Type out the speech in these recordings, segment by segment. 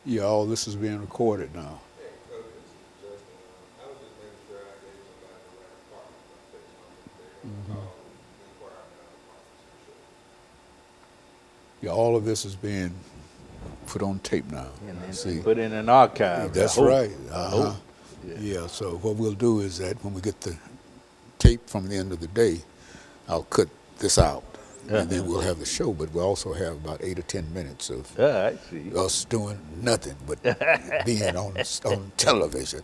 Yeah, all this is being recorded now. Hey, Coach, this is Justin. I was just making sure I gave somebody the right department. I'm going to say something. They're going to call and inquire about departments. Yeah, all of this is being put on tape now. And then See, put in an archive. that's I hope. right. I hope. Yeah. So what we'll do is that when we get the tape from the end of the day, I'll cut this out, and then we'll have the show. But we'll also have about 8 or 10 minutes of I see. us doing nothing but being on television.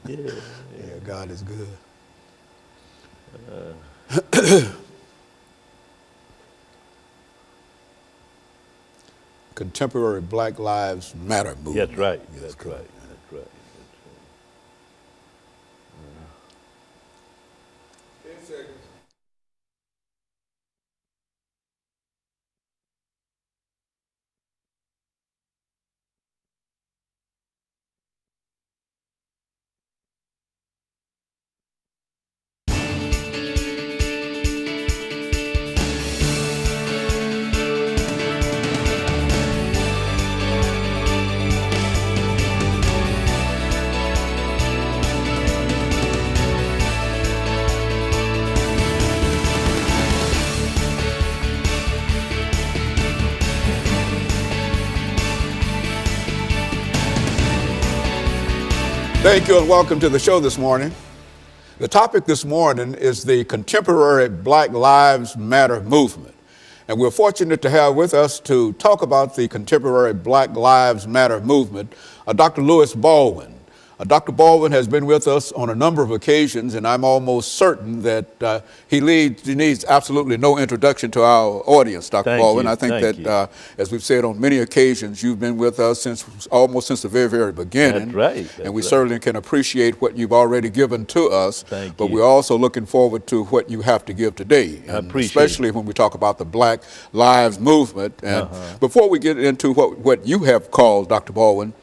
Yeah. Yeah, God is good. Contemporary Black Lives Matter movement. That's right. Yes, That's correct. right. That's right. 10 seconds. Thank you and welcome to the show this morning. The topic this morning is the contemporary Black Lives Matter movement. And we're fortunate to have with us to talk about the contemporary Black Lives Matter movement, Dr. LBaldwin1. Dr. Baldwin has been with us on a number of occasions, and I'm almost certain that he needs absolutely no introduction to our audience, Dr. Baldwin. I think that, as we've said on many occasions, you've been with us almost since the very, very beginning. That's right. And we certainly can appreciate what you've already given to us. But we're also looking forward to what you have to give today, and especially when we talk about the Black Lives Movement. And before we get into what you have called, Dr. Baldwin,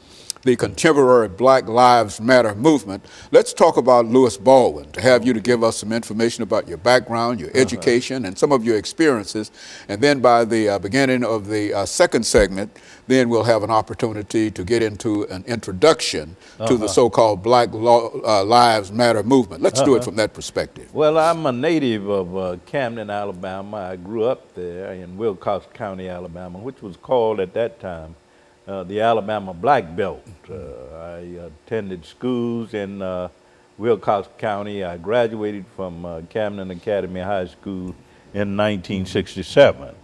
the contemporary Black Lives Matter movement, let's talk about LBaldwin1, to have you to give us some information about your background, your education, and some of your experiences. And then by the beginning of the second segment, then we'll have an opportunity to get into an introduction to the so-called Black Lives Matter movement. Let's do it from that perspective. Well, I'm a native of Camden, Alabama. I grew up there in Wilcox County, Alabama, which was called at that time the Alabama Black Belt. I attended schools in Wilcox County. I graduated from Camden Academy High School in 1967.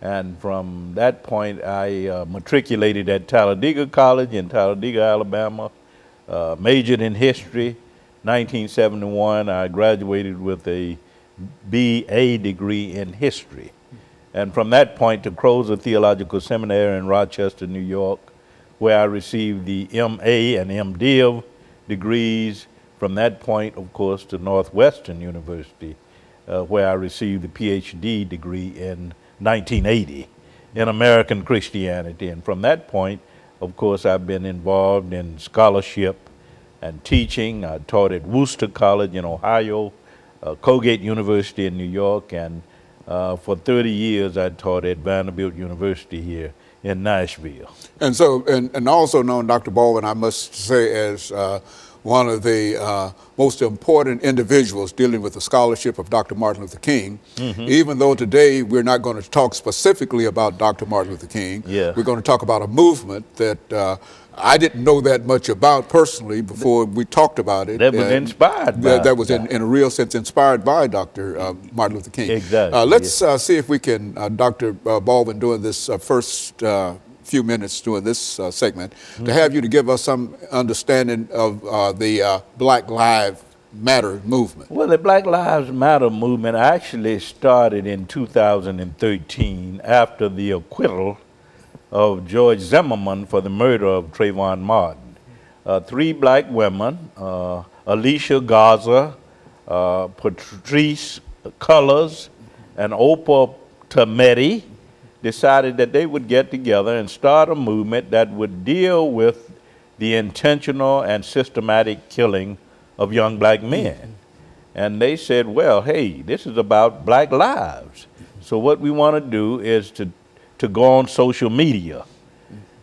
And from that point, I matriculated at Talladega College in Talladega, Alabama, majored in history. 1971, I graduated with a BA degree in history. And from that point to Crozer Theological Seminary in Rochester, New York, where I received the MA and MDiv degrees. From that point, of course, to Northwestern University, where I received the PhD degree in 1980 in American Christianity. And from that point, of course, I've been involved in scholarship and teaching. I taught at Worcester College in Ohio, Colgate University in New York, and for 30 years, I taught at Vanderbilt University here in Nashville. And so, and also known, Dr. Baldwin, I must say, as one of the most important individuals dealing with the scholarship of Dr. Martin Luther King. Even though today we're not going to talk specifically about Dr. Martin Luther King, we're going to talk about a movement that I didn't know that much about personally before we talked about it. That was inspired by. That was in a real sense inspired by Dr. Martin Luther King. Exactly. Let's see if we can, Dr. Baldwin, during this first few minutes during this segment, to have you to give us some understanding of the Black Lives Matter movement. Well, the Black Lives Matter movement actually started in 2013 after the acquittal of George Zimmerman for the murder of Trayvon Martin. 3 black women, Alicia Garza, Patrice Cullors, and Oprah Tometi, decided that they would get together and start a movement that would deal with the intentional and systematic killing of young black men. And they said, well, hey, this is about black lives. So what we want to do is to go on social media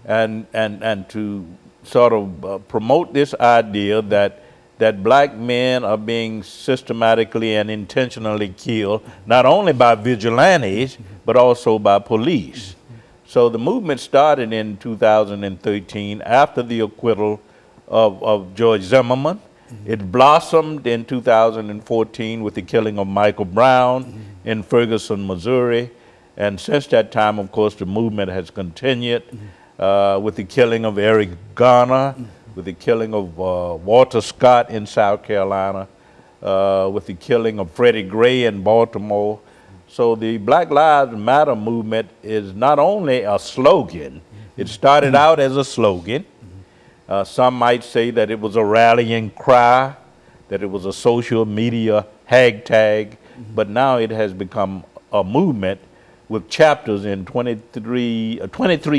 and to sort of promote this idea that black men are being systematically and intentionally killed, not only by vigilantes, but also by police. So the movement started in 2013 after the acquittal of George Zimmerman. It blossomed in 2014 with the killing of Michael Brown in Ferguson, Missouri. And since that time, of course, the movement has continued with the killing of Eric Garner, with the killing of Walter Scott in South Carolina, with the killing of Freddie Gray in Baltimore. So the Black Lives Matter movement is not only a slogan, it started out as a slogan. Some might say that it was a rallying cry, that it was a social media hashtag, but now it has become a movement with chapters in 23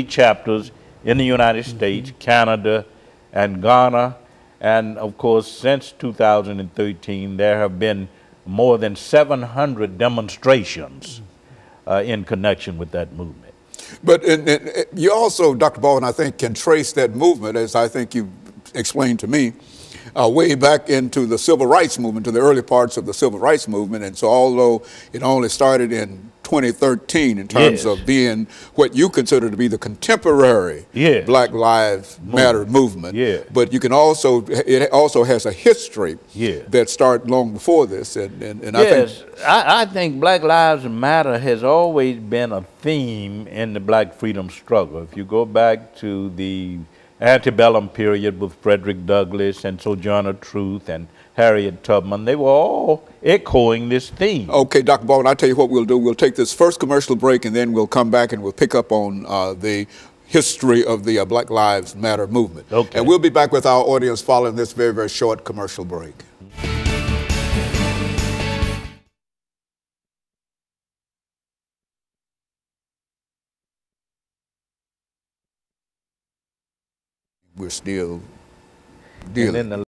chapters in the United States, Canada, and Ghana. And of course, since 2013, there have been more than 700 demonstrations in connection with that movement. But you also, Dr. Baldwin, I think, can trace that movement, as I think you explained to me, way back into the civil rights movement, to the early parts of the civil rights movement. And so although it only started in 2013 in terms of being what you consider to be the contemporary Black Lives Matter movement, but you can also, it also has a history that started long before this. I think Black Lives Matter has always been a theme in the black freedom struggle. If you go back to the antebellum period with Frederick Douglass and Sojourner Truth and Harriet Tubman, they were all echoing this theme. Okay, Dr. Baldwin, I'll tell you what we'll do. We'll take this first commercial break, and then we'll come back and we'll pick up on the history of the Black Lives Matter movement. Okay. And we'll be back with our audience following this very, very short commercial break. We're still dealing.